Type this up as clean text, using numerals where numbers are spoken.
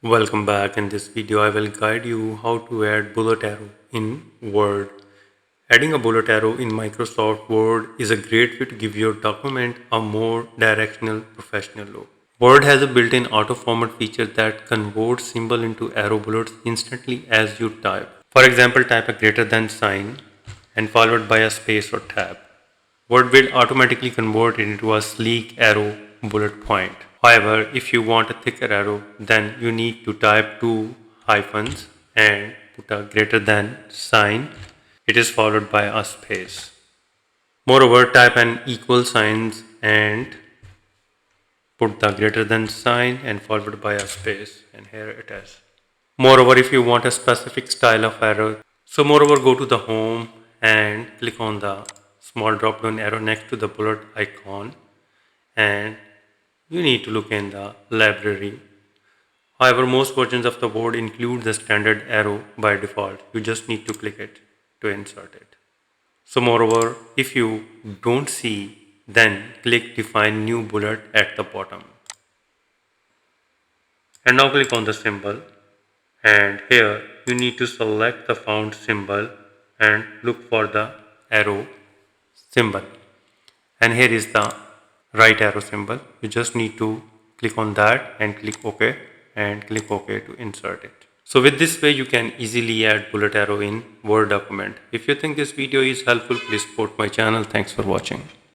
Welcome back. In this video I will guide you how to add bullet arrow in Word. Adding a bullet arrow in Microsoft Word is a great way to give your document a more directional professional look. Word has a built-in auto format feature that converts symbol into arrow bullets instantly as you type. For example, type a greater than sign and followed by a space or tab. Word will automatically convert it into a sleek arrow bullet point. However, if you want a thicker arrow, then you need to type two hyphens and put a greater than sign. It is followed by a space. Moreover, type an equal signs and put the greater than sign and followed by a space, and here it is. Moreover, if you want a specific style of arrow, go to the home and click on the small drop down arrow next to the bullet icon, and you need to look in the library. However, most versions of the Word include the standard arrow by default. You just need to click it to insert it. If you don't see, then click define new bullet at the bottom. And now click on the symbol, and here you need to select the found symbol and look for the arrow symbol. And here is the right arrow symbol. You just need to click on that and click OK and click OK to insert it. So with this way you can easily add bullet arrow in Word document. If you think this video is helpful, please support my channel. Thanks for watching.